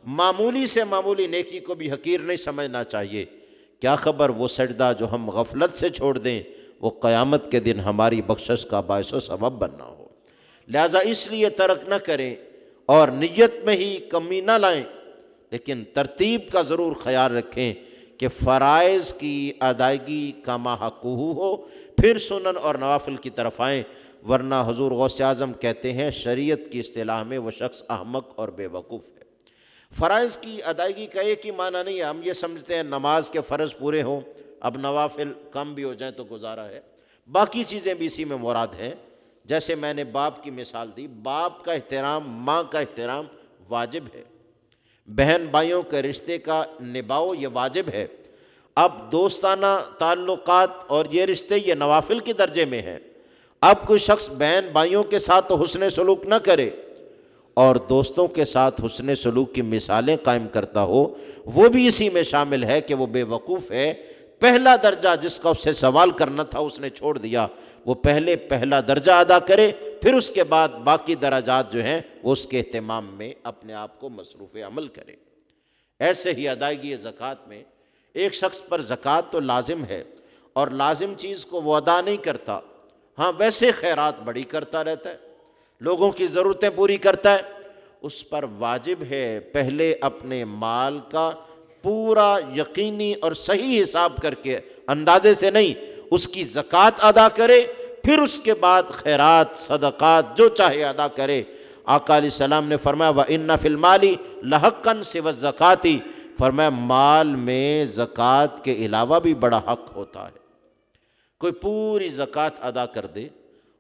معمولی سے معمولی نیکی کو بھی حقیر نہیں سمجھنا چاہیے۔ کیا خبر وہ سجدہ جو ہم غفلت سے چھوڑ دیں وہ قیامت کے دن ہماری بخشش کا باعث و سبب بننا ہو۔ لہٰذا اس لیے ترک نہ کریں اور نیت میں ہی کمی نہ لائیں، لیکن ترتیب کا ضرور خیال رکھیں کہ فرائض کی ادائیگی کما حقہ ہو، پھر سنن اور نوافل کی طرف آئیں، ورنہ حضور غوث اعظم کہتے ہیں شریعت کی اصطلاح میں وہ شخص احمق اور بے وقوف ہے۔ فرائض کی ادائیگی کا ایک ہی معنی نہیں ہے، ہم یہ سمجھتے ہیں نماز کے فرض پورے ہوں، اب نوافل کم بھی ہو جائیں تو گزارا ہے، باقی چیزیں بھی اسی میں مراد ہیں۔ جیسے میں نے باپ کی مثال دی، باپ کا احترام، ماں کا احترام واجب ہے، بہن بھائیوں کے رشتے کا نبھاؤ یہ واجب ہے۔ اب دوستانہ تعلقات اور یہ رشتے یہ نوافل کے درجے میں ہیں۔ اب کوئی شخص بہن بھائیوں کے ساتھ تو حسن سلوک نہ کرے اور دوستوں کے ساتھ حسن سلوک کی مثالیں قائم کرتا ہو، وہ بھی اسی میں شامل ہے کہ وہ بے وقوف ہے۔ پہلا درجہ جس کا اس سے سوال کرنا تھا اس نے چھوڑ دیا، وہ پہلے پہلا درجہ ادا کرے، پھر اس کے بعد باقی درجات جو ہیں وہ اس کے اہتمام میں اپنے آپ کو مصروف عمل کرے۔ ایسے ہی ادائیگی زکوٰۃ میں ایک شخص پر زکوٰۃ تو لازم ہے اور لازم چیز کو وہ ادا نہیں کرتا، ہاں ویسے خیرات بڑی کرتا رہتا ہے، لوگوں کی ضرورتیں پوری کرتا ہے، اس پر واجب ہے پہلے اپنے مال کا پورا یقینی اور صحیح حساب کر کے، اندازے سے نہیں، اس کی زکوٰۃ ادا کرے، پھر اس کے بعد خیرات صدقات جو چاہے ادا کرے۔ آقا علیہ السلام نے فرمایا وَإِنَّ فِي الْمَالِ لَحَقًّا سِوَى الزَّكَاةِ، فرمایا مال میں زکوٰۃ کے علاوہ بھی بڑا حق ہوتا ہے۔ کوئی پوری زکوٰۃ ادا کر دے،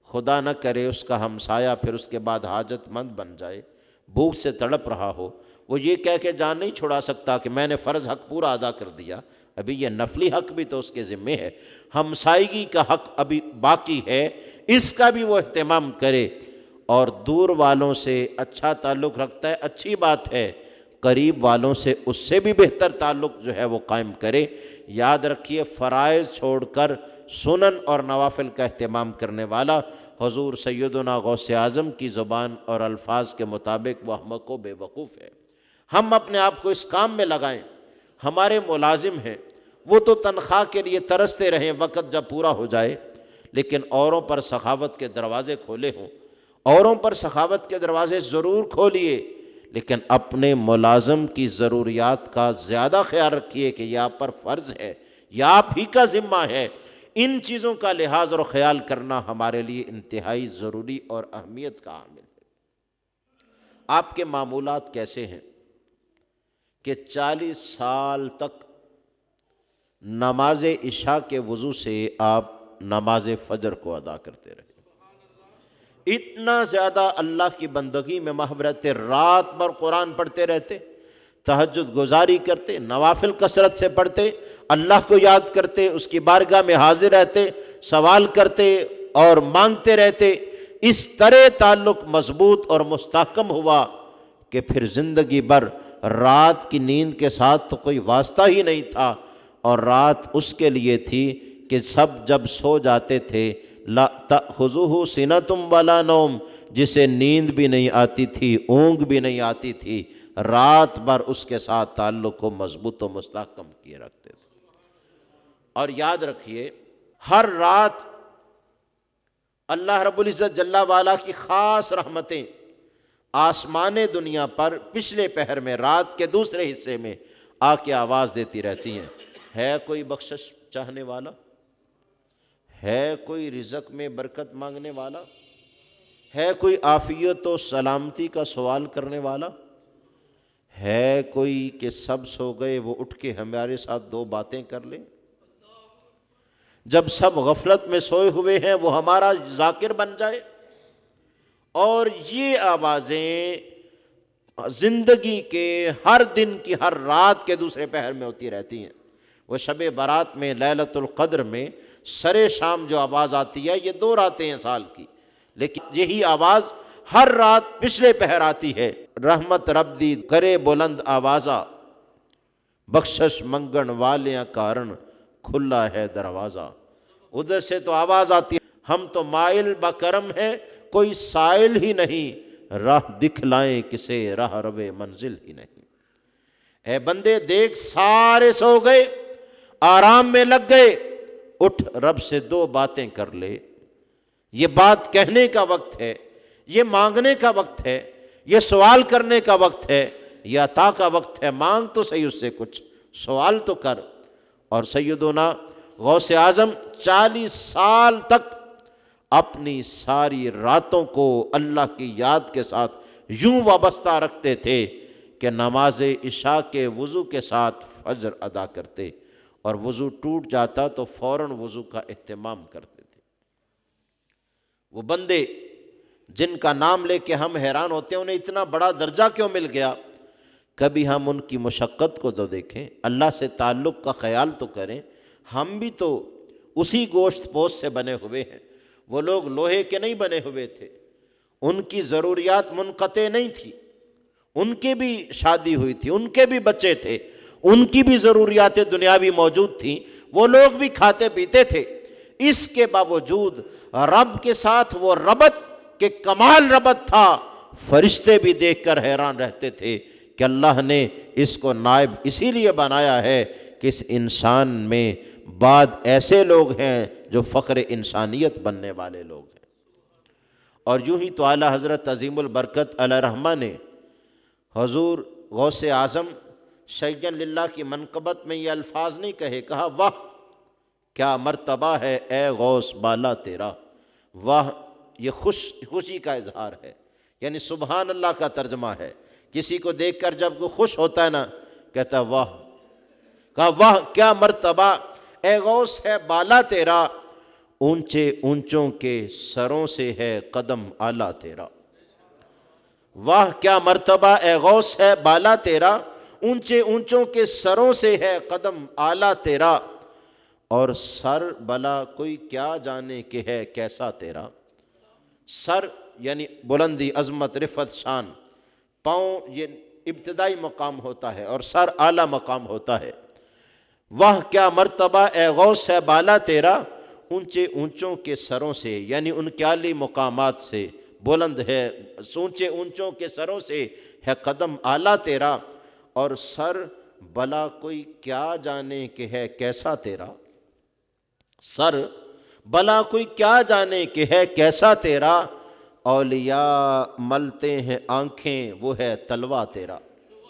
خدا نہ کرے اس کا ہمسایہ پھر اس کے بعد حاجت مند بن جائے، بھوک سے تڑپ رہا ہو، وہ یہ کہہ کے جان نہیں چھڑا سکتا کہ میں نے فرض حق پورا ادا کر دیا، ابھی یہ نفلی حق بھی تو اس کے ذمے ہے، ہمسائیگی کا حق ابھی باقی ہے، اس کا بھی وہ اہتمام کرے۔ اور دور والوں سے اچھا تعلق رکھتا ہے، اچھی بات ہے، قریب والوں سے اس سے بھی بہتر تعلق جو ہے وہ قائم کرے۔ یاد رکھیے فرائض چھوڑ کر سنن اور نوافل کا اہتمام کرنے والا حضور سیدنا غوث اعظم کی زبان اور الفاظ کے مطابق وہ احمق و بے وقوف ہے۔ ہم اپنے آپ کو اس کام میں لگائیں، ہمارے ملازم ہیں وہ تو تنخواہ کے لیے ترستے رہیں وقت جب پورا ہو جائے، لیکن اوروں پر سخاوت کے دروازے کھولے ہوں، اوروں پر سخاوت کے دروازے ضرور کھولیے، لیکن اپنے ملازم کی ضروریات کا زیادہ خیال رکھیے کہ یہ آپ پر فرض ہے، یہ آپ ہی کا ذمہ ہے۔ ان چیزوں کا لحاظ اور خیال کرنا ہمارے لیے انتہائی ضروری اور اہمیت کا عامل ہے۔ آپ کے معمولات کیسے ہیں کہ 40 سال تک نماز عشاء کے وضو سے آپ نماز فجر کو ادا کرتے رہے، اتنا زیادہ اللہ کی بندگی میں محو رہتے، رات بھر قرآن پڑھتے رہتے، تہجد گزاری کرتے، نوافل کثرت سے پڑھتے، اللہ کو یاد کرتے، اس کی بارگاہ میں حاضر رہتے، سوال کرتے اور مانگتے رہتے۔ اس طرح تعلق مضبوط اور مستحکم ہوا کہ پھر زندگی بھر رات کی نیند کے ساتھ تو کوئی واسطہ ہی نہیں تھا، اور رات اس کے لیے تھی کہ سب جب سو جاتے تھے لا تأخذہ سنۃ ولا نوم، جسے نیند بھی نہیں آتی تھی، اونگ بھی نہیں آتی تھی، رات بھر اس کے ساتھ تعلق کو مضبوط و مستحکم کیے رکھتے تھے۔ اور یاد رکھیے ہر رات اللہ رب العزت جل وعلا کی خاص رحمتیں آسمان دنیا پر پچھلے پہر میں رات کے دوسرے حصے میں آ کے آواز دیتی رہتی ہیں، ہے کوئی بخشش چاہنے والا، ہے کوئی رزق میں برکت مانگنے والا، ہے کوئی عافیت و سلامتی کا سوال کرنے والا، ہے کوئی کہ سب سو گئے وہ اٹھ کے ہمارے ساتھ دو باتیں کر لیں، جب سب غفلت میں سوئے ہوئے ہیں وہ ہمارا ذاکر بن جائے۔ اور یہ آوازیں زندگی کے ہر دن کی ہر رات کے دوسرے پہر میں ہوتی رہتی ہیں۔ وہ شب برات میں لیلۃ القدر میں سرے شام جو آواز آتی ہے یہ 2 راتیں ہیں سال کی، لیکن یہی آواز ہر رات پچھلے پہر آتی ہے۔ رحمت رب دی کرے بلند آوازہ، بخشش منگن والیاں کارن کھلا ہے دروازہ۔ ادھر سے تو آواز آتی ہے، ہم تو مائل بکرم ہیں، کوئی سائل ہی نہیں، راہ دکھلائیں کسے راہ روے منزل ہی نہیں۔ اے بندے دیکھ سارے سو گئے، آرام میں لگ گئے، اٹھ رب سے دو باتیں کر لے۔ یہ بات کہنے کا وقت ہے، یہ مانگنے کا وقت ہے، یہ سوال کرنے کا وقت ہے، یہ عطا کا وقت ہے۔ مانگ تو صحیح اس سے کچھ، سوال تو کر۔ اور سیدنا غوث اعظم 40 سال تک اپنی ساری راتوں کو اللہ کی یاد کے ساتھ یوں وابستہ رکھتے تھے کہ نماز عشاء کے وضو کے ساتھ فجر ادا کرتے، اور وضو ٹوٹ جاتا تو فوراً وضو کا اہتمام کرتے تھے۔ وہ بندے جن کا نام لے کے ہم حیران ہوتے ہیں انہیں اتنا بڑا درجہ کیوں مل گیا؟ کبھی ہم ان کی مشقت کو تو دیکھیں، اللہ سے تعلق کا خیال تو کریں۔ ہم بھی تو اسی گوشت پوست سے بنے ہوئے ہیں، وہ لوگ لوہے کے نہیں بنے ہوئے تھے، ان کی ضروریات منقطع نہیں تھی، ان کی بھی شادی ہوئی تھی، ان کے بھی بچے تھے، ان کی بھی ضروریات دنیاوی موجود تھیں، وہ لوگ بھی کھاتے پیتے تھے۔ اس کے باوجود رب کے ساتھ وہ ربط کہ کمال ربط تھا، فرشتے بھی دیکھ کر حیران رہتے تھے کہ اللہ نے اس کو نائب اسی لیے بنایا ہے کہ اس انسان میں بعد ایسے لوگ ہیں جو فخر انسانیت بننے والے لوگ ہیں۔ اور یوں ہی تو اعلیٰ حضرت عظیم البرکت علیہ رحمہ نے حضور غوث اعظم شیئا للہ کی منقبت میں یہ الفاظ نہیں کہے، کہا واہ کیا مرتبہ ہے اے غوث بالا تیرا۔ واہ یہ خوشی کا اظہار ہے، یعنی سبحان اللہ کا ترجمہ ہے۔ کسی کو دیکھ کر جب کوئی خوش ہوتا ہے نا، کہتا ہے واہ، کہا واہ کیا مرتبہ اے غوث ہے بالا تیرا، اونچے اونچوں کے سروں سے ہے قدم اعلیٰ تیرا۔ واہ کیا مرتبہ اے غوث ہے بالا تیرا، اونچے اونچوں کے سروں سے ہے قدم اعلیٰ تیرا، اور سر بلا کوئی کیا جانے کہ ہے کیسا تیرا۔ سر یعنی بلندی، عظمت، رفعت، شان، پاؤں یہ ابتدائی مقام ہوتا ہے اور سر اعلیٰ مقام ہوتا ہے۔ واہ کیا مرتبہ اے غوث ہے بالا تیرا، اونچے اونچوں کے سروں سے، یعنی ان کے عالی مقامات سے بلند ہے، اونچے اونچوں کے سروں سے ہے قدم اعلیٰ تیرا، اور سر بلا کوئی کیا جانے کہ ہے کیسا تیرا۔ سر بلا کوئی کیا جانے کہ ہے کیسا تیرا، اولیاء ملتے ہیں آنکھیں وہ ہے تلوہ تیرا۔